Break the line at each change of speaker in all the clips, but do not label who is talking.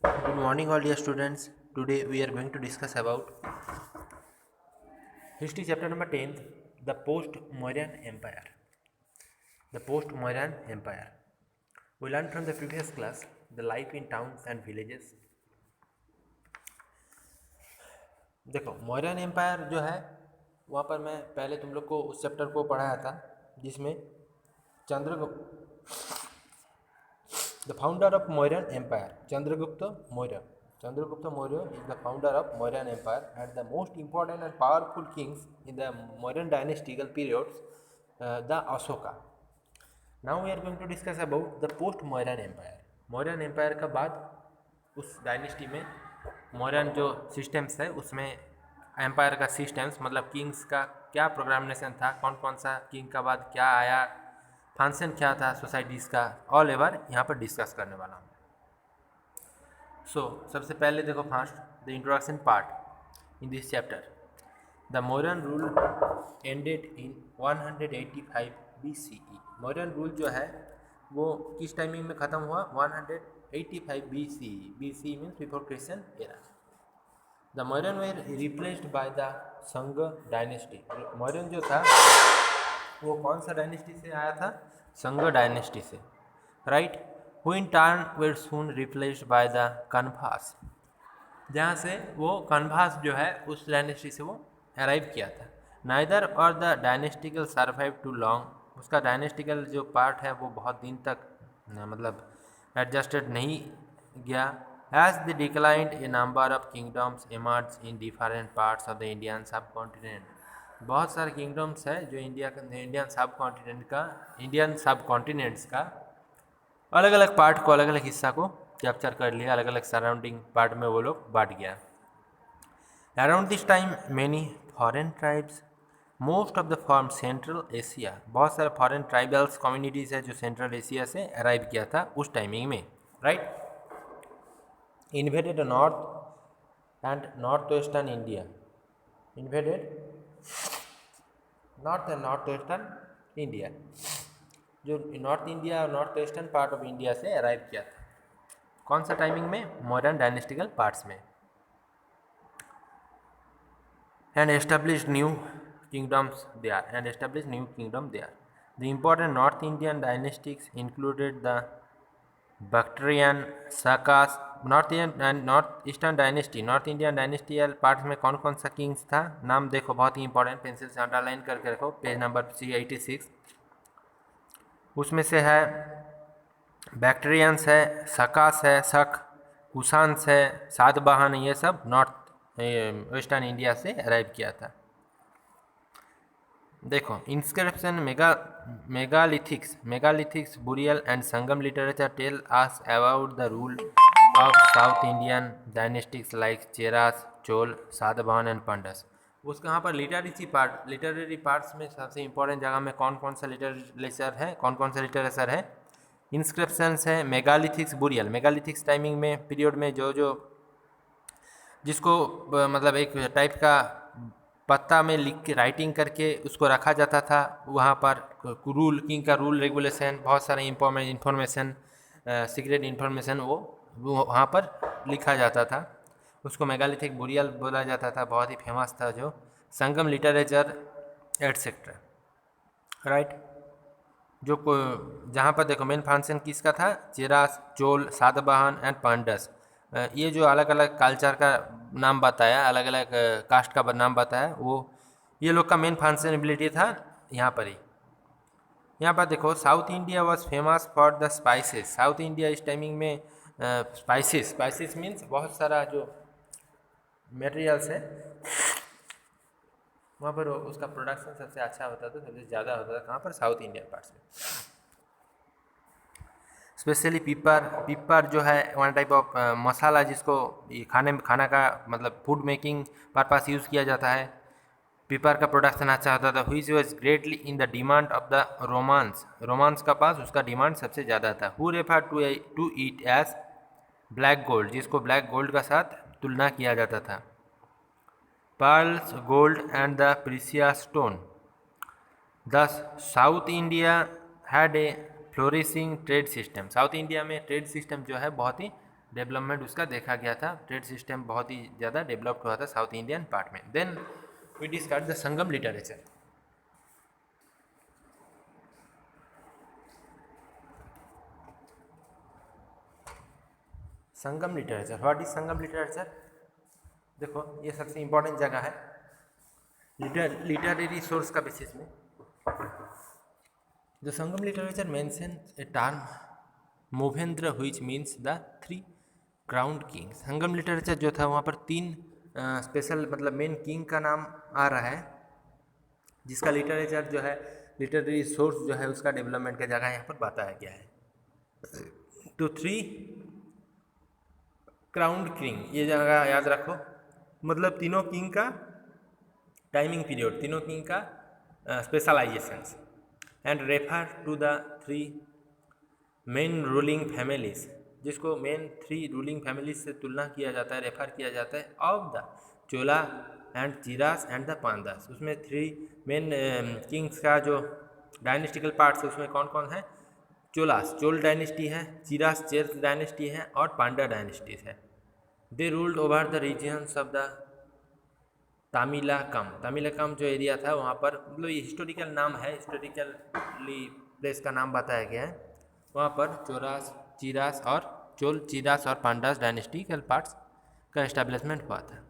Good morning, all dear students. Today we are going to discuss about history chapter number 10, the post-Mauryan Empire. The post-Mauryan Empire. We learned from the previous class the life in towns and villages. देखो Mauryan empire जो है वहाँ पर मैं पहले तुम लोग को उस चैप्टर को पढ़ाया था जिसमें Chandragupta the founder of Mauryan empire Chandragupta Maurya is the founder of Mauryan Empire and the most important and powerful kings in the Mauryan dynastical periods, the Ashoka. Now we are going to discuss about the post-Mauryan Empire. Mauryan Empire का बाद उस dynasty में मौर्यन जो systems है उसमें empire का systems मतलब Kings का क्या प्रोग्रामिनेशन था, कौन कौन सा किंग का बाद क्या आया, फंक्शन क्या था सोसाइटीज़ का, ऑल एवर यहाँ पर डिस्कस करने वाला हूँ. सबसे पहले देखो first the introduction part in this chapter. The Mauryan rule ended in 185 BCE. Mauryan rule जो है वो किस टाइमिंग में ख़त्म हुआ? 185 BCE. BCE means before Christian era. The Mauryan were replaced by the Sunga dynasty. Mauryan जो था वो कौन सा डायनेस्टी से आया था? संग डायनेस्टी से, right. who in turn were soon replaced by the कन्फास, जहाँ से वो कन्फास जो है उस डायनेस्टी से वो अराइव किया था. नाइदर और द डायनेस्टिकल सर्वाइव टू लॉन्ग. उसका डायनेस्टिकल जो पार्ट है वो बहुत दिन तक मतलब एडजस्टेड नहीं गया. As the declined a number of kingdoms emerge in different parts of the Indian subcontinent. बहुत सारे किंगडम्स है जो इंडियन सब कॉन्टिनेंट्स का अलग अलग पार्ट को, अलग अलग हिस्सा को कैप्चर कर लिया, अलग अलग सराउंडिंग पार्ट में वो लोग बांट गया. Around this time many foreign tribes, most of the from central Asia. बहुत सारे फॉरेन ट्राइबल्स कम्युनिटीज़ है जो सेंट्रल एशिया से अराइव किया था उस टाइमिंग में, right. Invaded north and north western India. Invaded north and north western India, जो नॉर्थ इंडिया और north western part of India से अराइव किया था. कौन सा टाइमिंग में? मॉडर्न डायनेस्टिकल पार्ट्स में. And establish new kingdoms there. The important north Indian dynastics included the Bactrian, Sakas. North eastern dynasty, north Indian dynastical parts में कौन कौन सा किंग्स था? नाम देखो, बहुत ही इंपॉर्टेंट, पेंसिल से अंडरलाइन करके रखो, पेज नंबर C86. उसमें से है बैक्ट्रियंस है, सकास है, शक, कुशांस है, सातवाहन. ये सब नॉर्थ वेस्टर्न इंडिया से अराइव किया था. देखो inscription megalithics burial and Sangam literature tell us about the rule of south Indian dynastics like Cheras, Chola, Satavahana and Pandyas. उसके यहाँ पर लिटरेरी पार्ट्स में सबसे इंपॉर्टेंट जगह में कौन कौन सा लिटरेचर है? इंस्क्रिप्शंस है, मेगालिथिक्स बुरियल. मेगालिथिक्स टाइमिंग में पीरियड में जो जिसको मतलब एक टाइप का पत्ता में लिख के राइटिंग करके उसको रखा जाता था. वहाँ पर किंग का रूल रेगुलेशन, बहुत सारे इंफॉर्मेशन, सीक्रेट इंफॉर्मेशन वो वहाँ पर लिखा जाता था. उसको मेगालिथिक बुरियल बोला जाता था. बहुत ही फेमस था जो संगम लिटरेचर एटसेट्रा, राइट. जो जहाँ पर देखो मेन फंक्शन किसका था? चेरास, चोल, सातवाहन एंड पांडस. ये जो अलग अलग कल्चर का नाम बताया, अलग अलग कास्ट का नाम बताया, वो ये लोग का मेन फंक्शनबिलिटी था यहाँ पर ही. यहाँ पर देखो south India was famous for the spices. South India इस टाइमिंग में स्पाइसेस मीन्स बहुत सारा जो मटेरियल्स है वहाँ पर उसका प्रोडक्शन सबसे अच्छा होता था, सबसे ज़्यादा होता था. कहाँ पर? साउथ इंडियन पार्ट्स में. स्पेशली पीपर जो है वन टाइप ऑफ मसाला जिसको खाना का मतलब फूड मेकिंग पर्पस यूज़ किया जाता है. पीपर का प्रोडक्शन अच्छा होता था. Which was greatly in the demand of the Romans का पास उसका डिमांड सबसे ज़्यादा था. Who refer to it as black gold, जिसको ब्लैक गोल्ड का साथ तुलना किया जाता था. Pearls, gold and the precious stone. Thus south India had a flourishing trade system. South India में ट्रेड सिस्टम जो है बहुत ही डेवलपमेंट उसका देखा गया था। ट्रेड सिस्टम बहुत ही ज़्यादा डेवलप्ड हुआ था साउथ इंडियन पार्ट में। Then we discuss the Sangam literature. Sangam literature, what is Sangam literature? देखो ये सबसे इम्पोर्टेंट जगह है लिटरेरी सोर्स का बेसिस में। The Sangam literature mention a term Moovendar which means the 3 crowned king. Sangam literature जो था वहाँ पर 3 स्पेशल मतलब मेन किंग का नाम आ रहा है, जिसका लिटरेचर जो है लिटरेरी सोर्स जो है उसका डेवलपमेंट का जगह यहाँ पर बताया गया है। तो 3 क्राउंड किंग ये जगह याद रखो, मतलब तीनों किंग का टाइमिंग पीरियड, तीनों किंग का specialisations, and refer to the 3 main ruling families, जिसको मेन 3 रूलिंग फैमिलीज से तुलना किया जाता है, रेफर किया जाता है, of the Chola and Cheras and the Pandyas. उसमें 3 मेन किंग्स का जो डायनेस्टिकल पार्ट्स है उसमें कौन कौन है? चोलास चोल डायनेस्टी है, चीरास चेर डायनेस्टी है और पांडा डायनेस्टीज है। They ruled over the regions of the Tamilakam. Tamilakam जो एरिया था वहाँ पर, मतलब ये हिस्टोरिकल नाम है, हिस्टोरिकली प्लेस का नाम बताया गया है। वहाँ पर चोरास चीरास और चोल चीरास और पांडास डायनेस्टिकल पार्ट्स का एस्टेब्लिशमेंट हुआ था।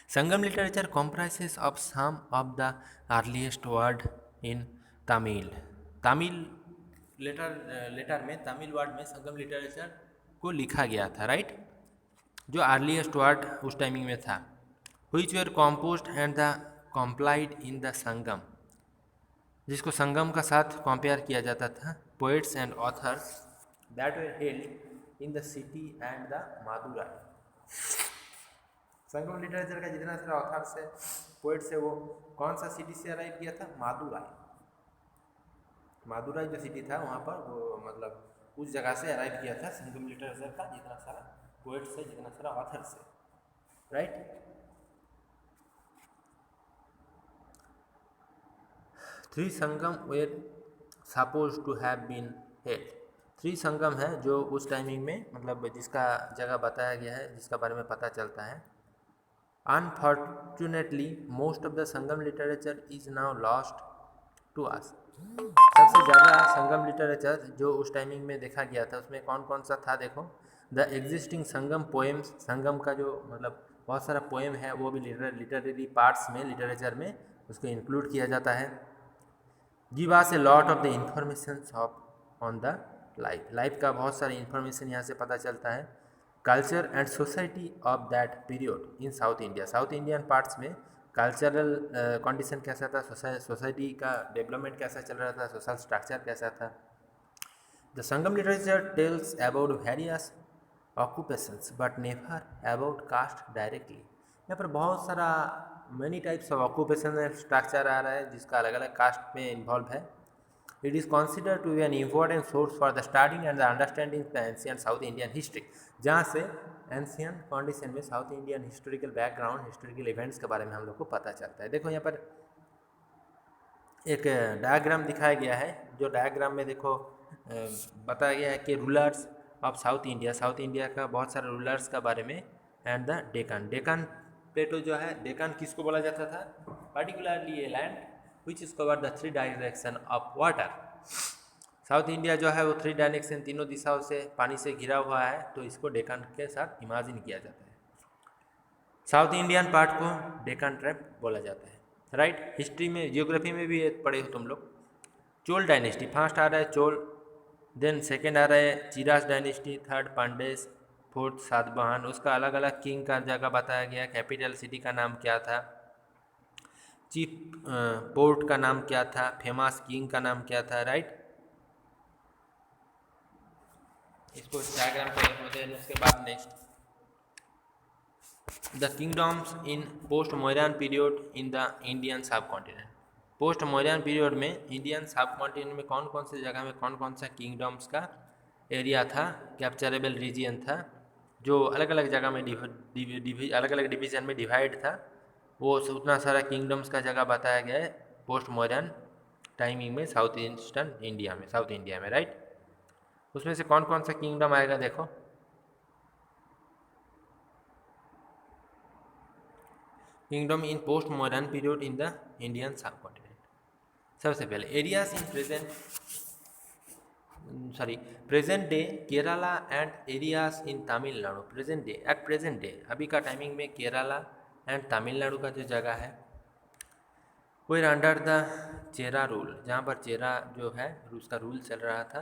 Sangam literature comprises of some of the earliest word in Tamil. Tamil letter में, तमिल वर्ड में संगम लिटरेचर को लिखा गया था, राइट, जो अर्लीस्ट वर्ड उस टाइमिंग में था, which were composed and the complied in the संगम, जिसको संगम का साथ कंपेयर किया जाता था। Poets and authors that were held in the city and the Madurai. Sangam literature का जितना सारा ऑथर्स है, पोएट्स है, वो कौन सा सिटी से अराइव किया था? मादुराई। मादुराई जो सिटी था वहाँ पर वो मतलब उस जगह से अराइव किया था संगम लिटरेचर का जितना सारा पोएट्स है, जितना सारा ऑथर्स है, right. 3 Sangam were suppose to have been held. 3 Sangam है जो उस टाइमिंग में, मतलब जिसका जगह बताया गया है, जिसका बारे में पता चलता है। Unfortunately most of the Sangam literature is now lost to us. सबसे ज़्यादा संगम लिटरेचर जो उस टाइमिंग में देखा गया था उसमें कौन कौन सा था? देखो, द एग्जिस्टिंग संगम पोएम्स, संगम का जो मतलब बहुत सारा पोएम है वो भी लिटरेरी पार्ट्स में, लिटरेचर में उसको इंक्लूड किया जाता है। Give us a lot of the information on the life. Life का बहुत सारी इंफॉर्मेशन यहाँ से पता चलता है। Culture and society of that period in south India. South Indian parts में कल्चरल कंडीशन कैसा था, सोसाइटी का डेवलपमेंट कैसा चल रहा था, सोशल स्ट्रक्चर कैसा था। The Sangam literature tells about various occupations but never about caste directly. यहाँ पर बहुत सारा many types of occupation structure आ रहा है जिसका अलग अलग कास्ट में इन्वॉल्व है। It is consider to be an important source for the studying and the understanding the ancient south Indian history, जहाँ से एंशियंट कंडीशन में south Indian historical background, historical events के बारे में हम लोग को पता चलता है। देखो यहाँ पर एक डायग्राम दिखाया गया है, जो डायग्राम में देखो बताया गया है कि rulers of south India, south India का बहुत सारे रूलर्स का बारे में, एंड द डेकन। डेकन प्लेटो जो है, डेकन किसको बोला जाता था? Particularly a land which is cover the 3 direction of water. South India जो है वो 3 डायरेक्शन, तीनों दिशाओं से पानी से घिरा हुआ है, तो इसको डेकन के साथ इमेजिन किया जाता है। साउथ इंडियन पार्ट को डेकन ट्रैप बोला जाता है, राइट। हिस्ट्री में, जियोग्राफी में भी पढ़े हो तुम लोग। चोल डायनेस्टी फर्स्ट आ रहा है, चोल, देन सेकेंड आ रहा है चिरास डायनेस्टी, थर्ड पांडेस, फोर्थ सातवाहन। उसका अलग अलग किंग का जगह बताया गया, कैपिटल सिटी का नाम क्या था, चीफ पोर्ट का नाम क्या था, फेमस किंग का नाम क्या था, राइट। इसको डायग्राम पे देखो। देन उसके बाद next the kingdoms in post Mauryan period in the Indian सब कॉन्टिनेंट। पोस्ट मोरियन पीरियड में इंडियन सब कॉन्टिनेंट में कौन कौन से जगह में कौन कौन सा किंगडम्स का एरिया था, कैप्चरेबल रीजियन था, जो अलग अलग जगह में अलग अलग डिवीजन में डिवाइड था, वो उतना सारा किंगडम्स का जगह बताया गया है पोस्ट मॉडर्न टाइमिंग में साउथ ईस्टर्न इंडिया में, साउथ इंडिया में, राइट। उसमें से कौन कौन सा किंगडम आएगा देखो। Kingdom in post modern period in the Indian सब कॉन्टिनेंट। सबसे पहले areas in present day Kerala and areas in Tamil Nadu. Present day, at present day, अभी का टाइमिंग में केरला एंड तमिलनाडु का जो जगह है वो अंडर द चेरा रूल, जहाँ पर चेरा जो है उसका रूल चल रहा था।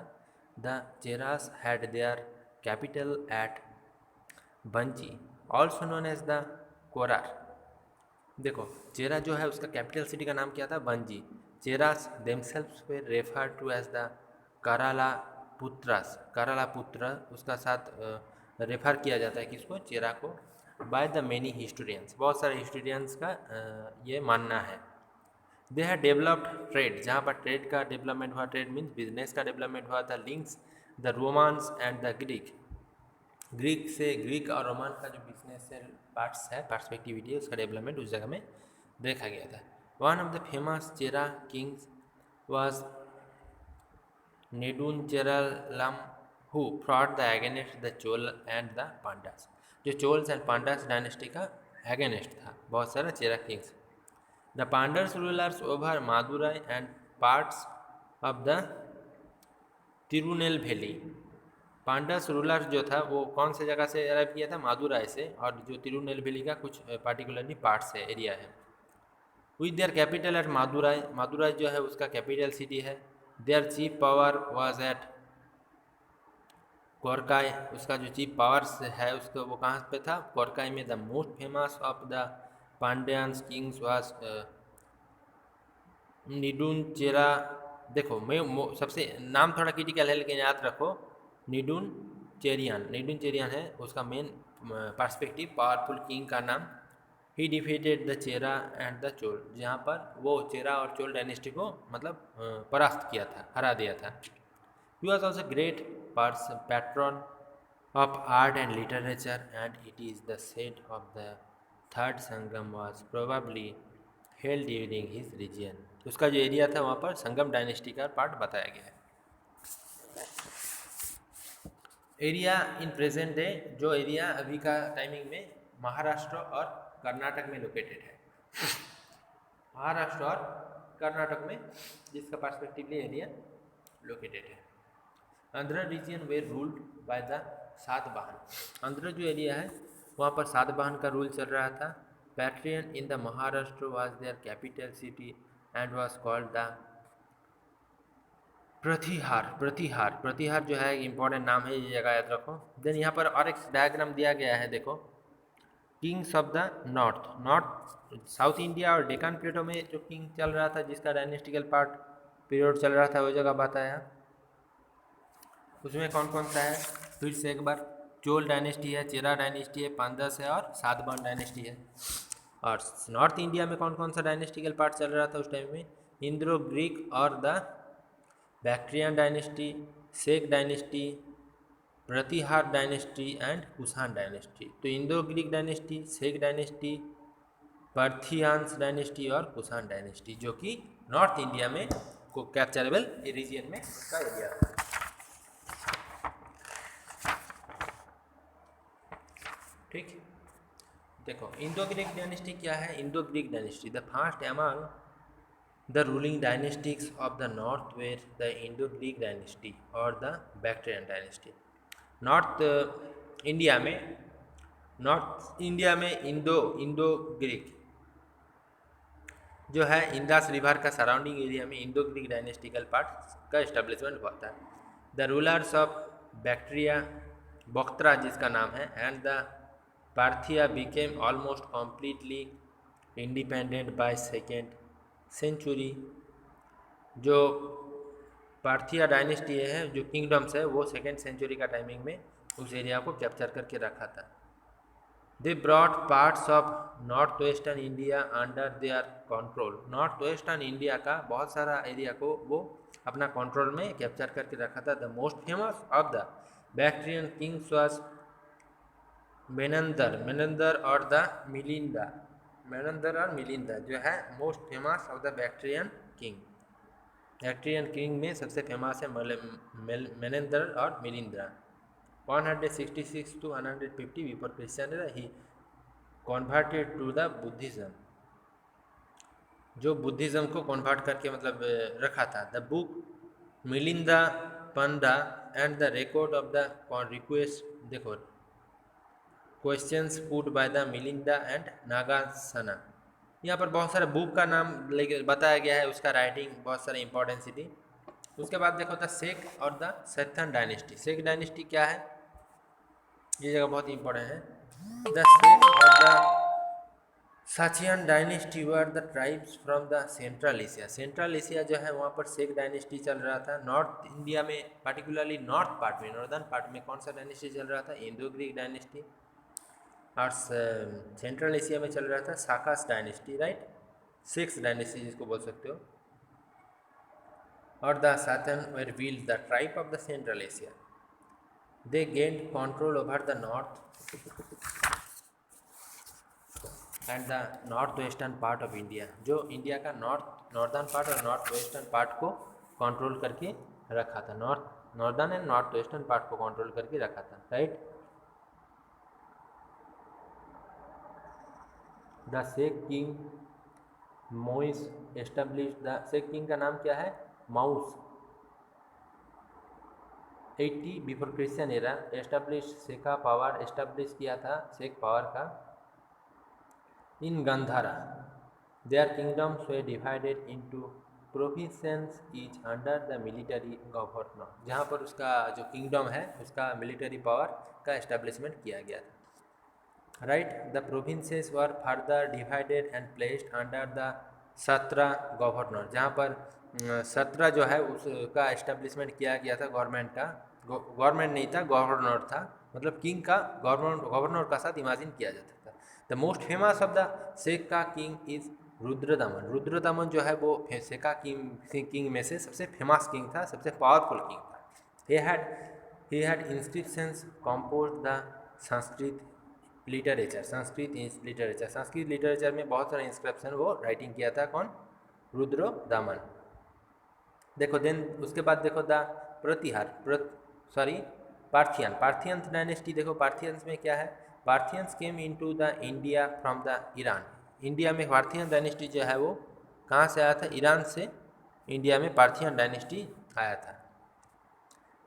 The Cheras had their capital at Vanji, also known as the Karur. देखो चेरा जो है उसका कैपिटल सिटी का नाम क्या था? Vanji. Cheras themselves they refer to as the Keralaputras, कराला पुत्र उसका साथ रेफर किया जाता है किसको? चेरा को। बाय द मेनी हिस्टोरियंस, बहुत सारे हिस्टोरियंस का ये मानना है। दे हैव डेवलप्ड ट्रेड, जहाँ पर ट्रेड का डेवलपमेंट हुआ, ट्रेड मीन्स बिजनेस का डेवलपमेंट हुआ था। Links the romance and the Greek, Greek से, ग्रीक और रोमान का जो बिजनेस से पार्ट्स है, पर्सपेक्टिविटी है, उसका डेवलपमेंट उस जगह में देखा गया था। One of the famous Chera kings was Nedunjeralam who fought the against the Chola and the Pandyas, जो चोल्स एंड पांडास डायनेस्टी का अगेंस्ट था बहुत सारा Chera kings. The Pandyas rulers over Madurai and parts of the Tirunelveli, Pandyas rulers जो था वो कौन से जगह से अराइव किया था? मादुराई से, और जो तिरुनेलवेली का कुछ पार्टिकुलरली पार्ट्स है, एरिया है। With their capital at Madurai, Madurai जो है उसका कैपिटल सिटी है। Their chief power was at Korkai, उसका जो चीफ पावर्स है उसको वो कहाँ पे था? कोरकाई में। The most famous of the Pandyans kings was Nedunchera. देखो मैं सबसे नाम थोड़ा क्रिटिकल है लेकिन याद रखो, निडुनचेरियन, निडुनचेरियन है उसका मेन पर्सपेक्टिव, पावरफुल किंग का नाम। ही defeated the Chera and the Chola, जहाँ पर वो चेरा और चोल डायनेस्टी को मतलब परास्त किया था, हरा दिया था। He was also great patron of art and literature and it is the seat of the third Sangam was probably held during his region. उसका जो एरिया था वहाँ पर संगम डायनेस्टी का पार्ट बताया गया है। एरिया इन प्रेजेंट डे, जो एरिया अभी का टाइमिंग में महाराष्ट्र और कर्नाटक में लोकेटेड है, महाराष्ट्र और कर्नाटक में जिसका पर्सपेक्टिवली एरिया लोकेटेड है। Andhra region were ruled by the Satavahana, Andhra जो एरिया है वहाँ पर सातवाहन का रूल चल रहा था। Paithan in the Maharashtra was their capital city and was called the Pratihara. Pratihara, Pratihara जो है इंपॉर्टेंट नाम है, ये जगह याद रखो। देन यहाँ पर और एक डायग्राम दिया गया है, देखो Kings of the north, north south India और डेकान प्लेटो में जो किंग चल रहा था जिसका डायनेस्टिकल पार्ट पीरियड चल रहा था वो जगह बताया। उसमें कौन कौन सा है फिर से एक बार? चोल डायनेस्टी है, चेरा डायनेस्टी है, पांडस है और सातवाहन डायनेस्टी है। और नॉर्थ इंडिया में कौन कौन सा डायनेस्टिकल पार्ट चल रहा था उस टाइम में? इंद्रो ग्रीक और the Bactrian dynasty, Shaka dynasty, Pratihara dynasty and Kushan dynasty. तो Indo Greek dynasty, Shaka dynasty, Parthians dynasty और कुषाण डायनेस्टी, जो कि नॉर्थ इंडिया में को कैप्चरेबल रीजन में का एरिया था। ठीक, देखो इंडो ग्रीक डायनेस्टी क्या है? Indo Greek dynasty the first among the ruling dynastics of the north where the Indo Greek dynasty और the Bactrian dynasty. North India में इंडो ग्रीक जो है इंदास रिवर का सराउंडिंग एरिया में इंडो ग्रीक डायनेस्टिकल पार्ट का establishment हुआ था। The rulers of Bactria, Bakhtra जिसका नाम है, and the Parthia became almost completely independent by second century. जो पार्थिया डायनेस्टी है, जो किंगडम्स है, वो सेकेंड सेंचुरी का टाइमिंग में उस एरिया को कैप्चर करके रखा था। They brought parts of north western India under their control, north western India का बहुत सारा एरिया को वो अपना कंट्रोल में कैप्चर करके रखा था। The most famous of the Bactrian kings was Menander और द मिलिंदा, मेनंदर और मिलिंदा जो है most famous of the Bactrian king. Bactrian king में सबसे फेमस है मेनंदर और Milinda. 166 to 150 before Christian he converted to the Buddhism, जो बुद्धिज्म को कन्वर्ट करके मतलब रखा था। The book Milinda Panha and the record of the request, देखो questions put by the Melinda and नागासना। यहाँ पर बहुत सारे बुक का नाम लेके बताया गया है, उसका राइटिंग बहुत सारे इंपॉर्टेंस थी। उसके बाद देखो द शेख और द सैथन डायनेस्टी। शेख डायनेस्टी क्या है, ये जगह बहुत इंपॉर्टेंट है। द शेख और the Scythian dynasty were the tribes from the central Asia. Central Asia जो है वहाँ पर शेख डायनेस्टी चल रहा था। नॉर्थ इंडिया में पर्टिकुलरली नॉर्थ पार्ट में, नॉर्दर्न पार्ट में कौन सा डायनेस्टी चल रहा था, इंडो ग्रीक डायनेस्टी। और सेंट्रल एशिया में चल रहा था साकास डायनेस्टी, राइट, सिक्स डायनेस्टी जिसको बोल सकते हो। और द सातन were wheeled the tribe of the central Asia. They gained control over the north and the north western part of India, जो इंडिया का नॉर्दर्न पार्ट और नॉर्थ वेस्टर्न पार्ट को कंट्रोल करके रखा था। Northern and north western part को control करके रखा था, right. The Shaka king Maues establish, the Shaka king का नाम क्या है, Maues. 80 before Christian era establish, Shaka power establish किया था शेख पावर का in Gandhara. Their kingdoms way divided into provinces each under the military governor, जहाँ पर उसका जो किंगडम है उसका मिलिट्री पावर का एस्टेब्लिशमेंट किया गया था, right. The provinces were further divided and placed under the सत्रा गवर्नर, जहाँ पर सत्रा जो है उसका एस्टेब्लिशमेंट किया गया था गवर्नमेंट का। गवर्नमेंट नहीं था, गवर्नर था, मतलब किंग का गवर्नर का साथ इमेजिन किया जाता था। The most famous of the Shaka का किंग इज रुद्रदमन। रुद्रदमन जो है वो शेखा किंग में से सबसे फेमस किंग था, सबसे पावरफुल किंग था। he had inscriptions composed the Sanskrit literature. Sanskrit literature में बहुत सारे इंस्क्रिप्शन वो राइटिंग किया था, कौन, रुद्रदमन। देखो देन उसके बाद देखो द पार्थियन डायनेस्टी। देखो पार्थियंस में क्या है, Parthians came into the India from the Iran. India में पार्थियन डायनेस्टी जो है वो कहाँ से आया था, ईरान से इंडिया में पार्थियन डायनेस्टी आया था।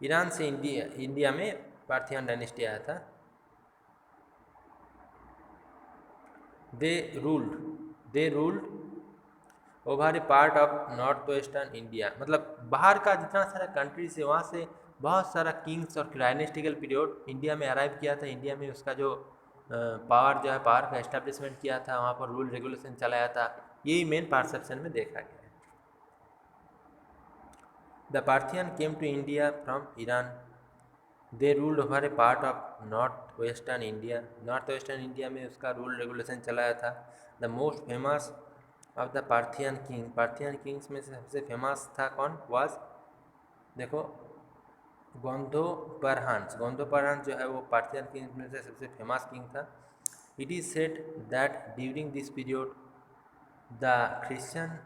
ईरान से इंडिया में पार्थियन डायनेस्टी आया था। दे ruled over a part of north western India, मतलब बाहर का जितना सारा कंट्री से वहाँ से बहुत सारा किंग्स और डायनेस्टिकल पीरियड इंडिया में अराइव किया था। इंडिया में उसका जो पावर जो है, पावर का एस्टेब्लिशमेंट किया था, वहाँ पर रूल रेगुलेशन चलाया था। यही मेन परसेप्शन में देखा गया है। The Parthian came to India from Iran. They ruled over a part of north western India में उसका रूल रेगुलेशन चलाया था। The most famous of the Parthian kings में से सबसे फेमस था कौन, वाज, देखो गोंदोपरहांस जो है वो पार्थियन किंग्स में से सबसे फेमस किंग था। It is said that during this period the Christian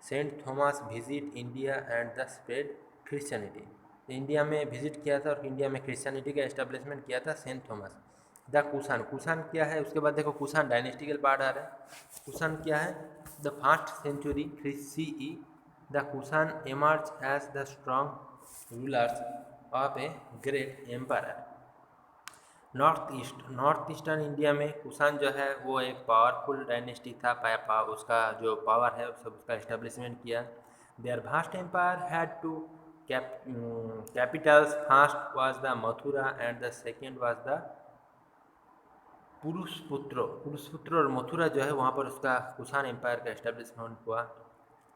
saint Thomas visit India and the spread Christianity. India में विजिट किया था और इंडिया में क्रिश्चियनिटी का एस्टेब्लिशमेंट किया था सेंट थॉमस। द कुषाण क्या है, उसके बाद देखो कुषाण डायनेस्टिकल पार्ट आ रहा है। कुषाण क्या है, the first century CE the Kushan emerge as the strong rulers of a great empire. North eastern India में कुषाण जो है वो एक पावरफुल डायनेस्टी था, उसका जो पावर है सब उसका एस्टेब्लिशमेंट किया। Their vast empire had two capitals, first was the Mathura and the second was the Purushapura और मथुरा जो है वहाँ पर उसका कुषाण एम्पायर का एस्टेब्लिशमेंट हुआ।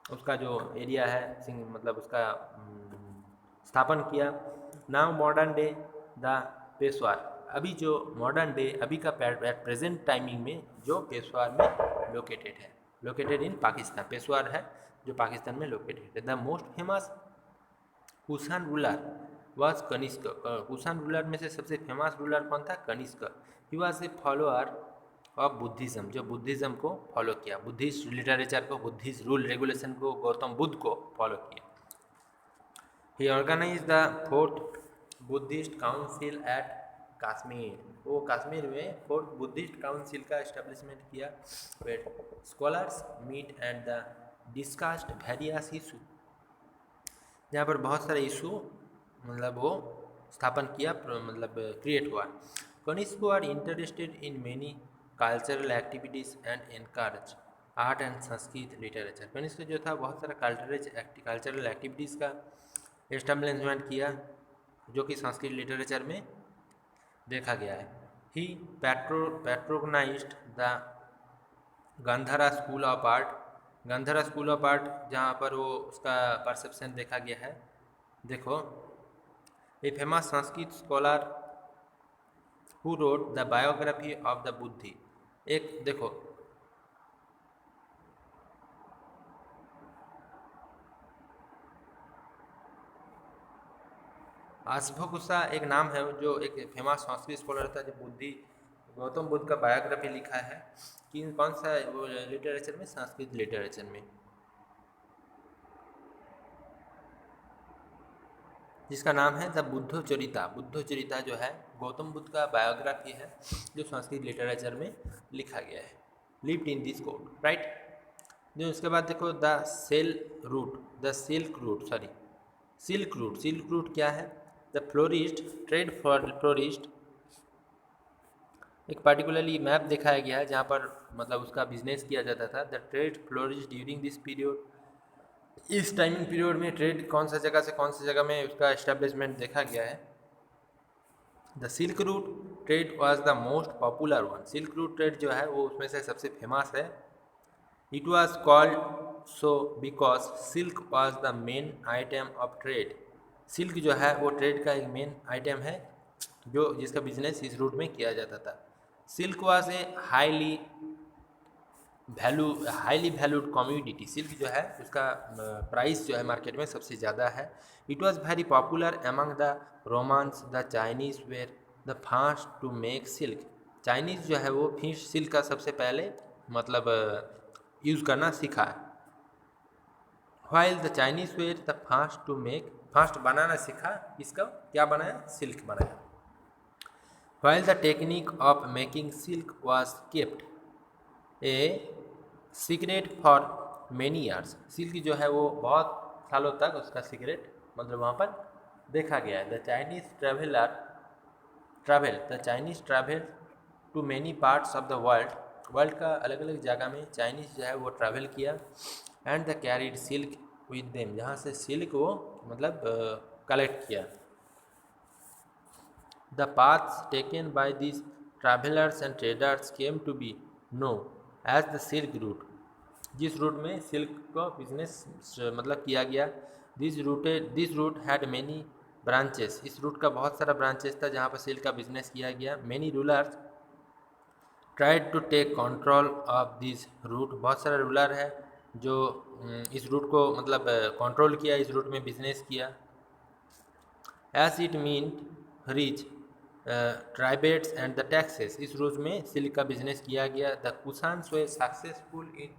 उसका जो एरिया है मतलब उसका स्थापन किया। Now modern day the Peshwar, अभी जो मॉडर्न डे अभी का प्रेजेंट टाइमिंग में जो पेशवार में लोकेटेड इन पाकिस्तान, पेशवार है जो पाकिस्तान में लोकेटेड है। The most famous Kushan ruler was Kanishka. Kushan ruler में से सबसे फेमस रूलर कौन था, Kanishka. He was a follower of Buddhism, जो बुद्धिज्म को फॉलो किया, बुद्धिस्ट लिटरेचर को, बुद्धिस्ट रूल रेगुलेशन को, गौतम बुद्ध को फॉलो किया। He organise the 4th Buddhist council at Kashmir, वो कश्मीर में फोर्थ बुद्धिस्ट काउंसिल का एस्टेब्लिशमेंट किया, where scholars meet and the discussed various issue, जहाँ पर बहुत सारे इशू मतलब वो स्थापन किया, मतलब क्रिएट हुआ। कनिष्को are interested in many cultural activities and encourage art and Sanskrit literature. Kanishka जो था बहुत सारा कल्चरल एक्टिविटीज़ का एस्टेब्लिशमेंट किया जो कि संस्कृत लिटरेचर में देखा गया है। He patronised the Gandhara school of art, Gandhara school of art जहाँ पर वो उसका परसेप्शन देखा गया है। देखो, a famous Sanskrit scholar who wrote the biography of the Buddha, एक देखो अश्वघोषा एक नाम है जो एक फेमस संस्कृत स्कॉलर था जो गौतम बुद्ध का बायोग्राफी लिखा है कि कौन सा वो लिटरेचर में, संस्कृत लिटरेचर में, जिसका नाम है द बुद्धचरिता। बुद्धचरिता जो है गौतम बुद्ध का बायोग्राफी है जो संस्कृत लिटरेचर में लिखा गया है। Lived in this code, right. जो उसके बाद देखो द सिल्क रूट क्या है? The florist trade for florist, एक पार्टिकुलरली मैप दिखाया गया है जहाँ पर मतलब उसका बिजनेस किया जाता था। The trade florist during this period, इस टाइमिंग पीरियड में ट्रेड कौन सा जगह से कौन सी जगह में उसका एस्टेब्लिशमेंट देखा गया है। The silk root trade was the most popular one, silk route trade जो है वो उसमें से सबसे फेमस है। It was called so because silk was the main item of trade, silk जो है वो ट्रेड का एक मेन आइटम है जो जिसका बिजनेस इस रूट में किया जाता था। Silk was a highly valued commodity, silk जो है उसका प्राइस जो है मार्केट में सबसे ज़्यादा है। It was very popular among the Romans, the Chinese were the first to make silk, Chinese जो है वो फिर सिल्क का सबसे पहले मतलब यूज़ करना सीखा है। While the Chinese were the first to make, first बनाना सीखा, इसका क्या बनाया? सिल्क बनाया। While the technique of making silk was kept a secret for many years, silk जो है वो बहुत सालों तक उसका सीक्रेट मतलब वहाँ पर देखा गया है। The Chinese travel to many parts of the world का अलग अलग जगह में चाइनीज़ जो है वो ट्रैवल किया। And the carried silk with them, जहाँ से सिल्क वो मतलब कलेक्ट किया। The paths taken by this travellers and traders came to be known as the silk route, जिस रूट में सिल्क का बिजनेस मतलब किया गया। This route had many branches, इस रूट का बहुत सारा ब्रांचेस था जहाँ पर सिल्क का बिजनेस किया गया। Many rulers tried to take control of this route, बहुत सारा रूलर है जो इस रूट को मतलब कंट्रोल किया, इस रूट में बिजनेस किया। As it mean rich tributes and the taxes, इस रूट में सिल्क का बिजनेस किया गया। The Kushans were successful in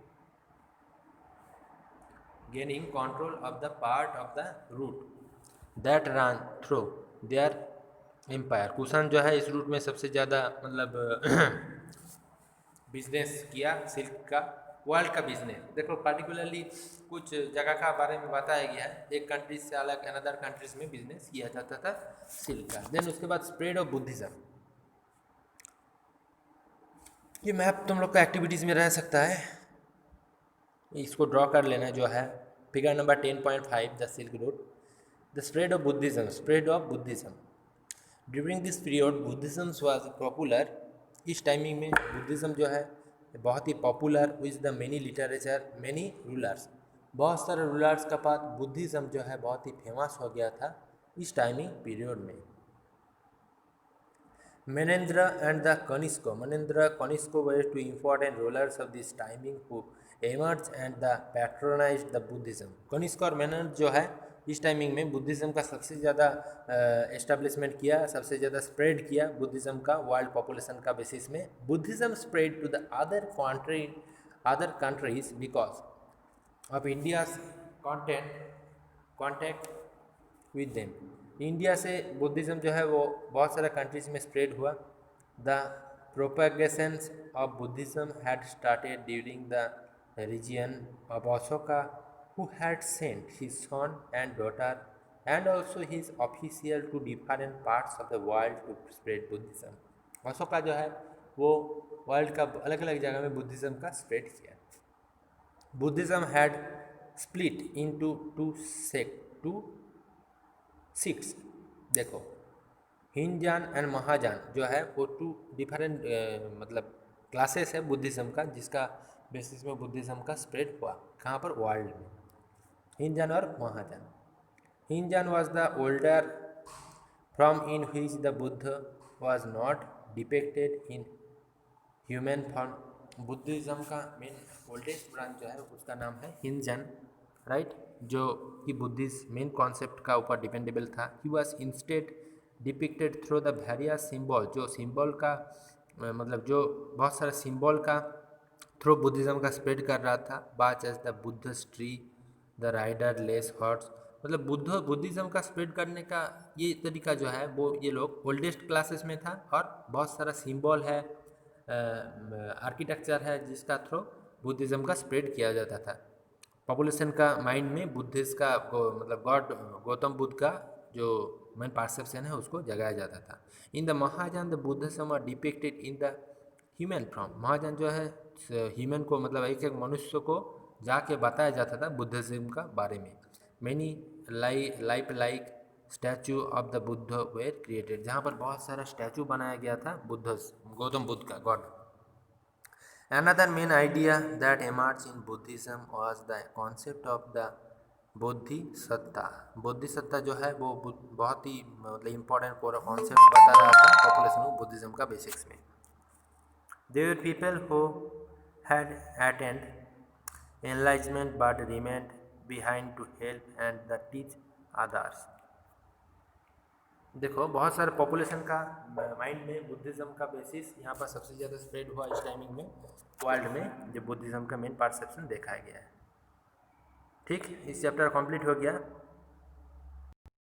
gaining control of the part of the route that run through their empire, Kushan जो है इस रूट में सबसे ज़्यादा मतलब बिजनेस किया सिल्क का, वर्ल्ड का बिजनेस। देखो पार्टिकुलरली कुछ जगह का बारे में बताया गया है, एक कंट्रीज से अलग अनदर कंट्रीज में बिजनेस किया जाता था सिल्क का। देन उसके बाद स्प्रेड ऑफ बुद्धिज्म, ये मैप तुम लोग का एक्टिविटीज़ में रह सकता है, इसको ड्रॉ कर लेना जो है। Figure number 10.5 the silk route, the spread of Buddhism during this period Buddhism was popular, इस टाइमिंग में बुद्धिज़्म जो है बहुत ही popular with the many literature many rulers, बहुत सारे रूलर्स का पास बुद्धिज़्म जो है बहुत ही फेमस हो गया था इस टाइमिंग पीरियड में। Menander and the Kanishka were two important rulers of this timing who emerge and the patronized the Buddhism, Kanishka और मेनेंद्र जो है इस टाइमिंग में बुद्धिज़्म का सबसे ज़्यादा एस्टेब्लिशमेंट किया, सबसे ज़्यादा स्प्रेड किया बुद्धिज़्म का वर्ल्ड पॉपुलेशन का बेसिस में। Buddhism spread to the other countries because of India's contact with them, India से बुद्धिज़्म जो है वो बहुत सारे कंट्रीज में स्प्रेड हुआ। The propagation of Buddhism had started during the region of Ashoka, who had sent his son and daughter and also his official to different parts of the world to spread Buddhism. Ashoka जो है वो world का अलग अलग जगह में Buddhism का spread किया। Buddhism had split into two six. देखो, हिनजान एंड महाजान जो है वो टू डिफरेंट मतलब क्लासेस है बुद्धिज़्म का, जिसका बेसिस में बुद्धिज़्म का स्प्रेड हुआ। कहाँ पर? वर्ल्ड में। हिनजान और महाजान। हिनजान was the older from in which the Buddha was not depicted in human form. Buddhism का मेन ओल्डेस्ट ब्रांच जो है उसका नाम है हिनजान, राइट, जो कि बुद्धिस्ट मेन कॉन्सेप्ट का ऊपर डिपेंडेबल था। He was instead depicted through the various symbol, जो सिंबल का मतलब जो बहुत सारा सिंबल का थ्रू बुद्धिज़्म का स्प्रेड कर रहा था। बाच as the Buddhist tree, the riderless horse, मतलब बुद्धिज़्म का स्प्रेड करने का ये तरीका जो है वो ये लोग ओल्डेस्ट क्लासेस में था, और बहुत सारा सिंबल है, आर्किटेक्चर है, जिसका थ्रू बुद्धिज़्म का स्प्रेड किया जाता था। पॉपुलेशन का माइंड में बुद्धिस्ट का मतलब गॉड गौतम बुद्ध का जो मेन परसेप्शन है उसको जगाया जाता था। इन द महाजान the Buddhism are depicted in the human form. महाजान जो है ह्यूमन को मतलब एक एक मनुष्य को जाके बताया जाता था बुद्धिज्म का बारे में। Many like statue of the Buddha were created, जहाँ पर बहुत सारा स्टैचू बनाया गया था गौतम बुद्ध का, God. Another main idea that emerged in Buddhism was the concept of the बोधिसत्ता। बोधिसत्ता जो है वो बहुत ही मतलब इम्पोर्टेंट पूरा कॉन्सेप्ट बता रहा था पॉपुलेशन ऑफ बुद्धिज्म का बेसिक्स में। They were people who had attained enlightenment but remained behind to help and the teach others। देखो, बहुत सारे पॉपुलेशन का माइंड में बुद्धिज़्म का बेसिस यहाँ पर सबसे ज़्यादा स्प्रेड हुआ इस टाइमिंग में वर्ल्ड में, जो बुद्धिज़्म का मेन परसेप्शन देखा गया है। ठीक, इस चैप्टर कंप्लीट हो गया।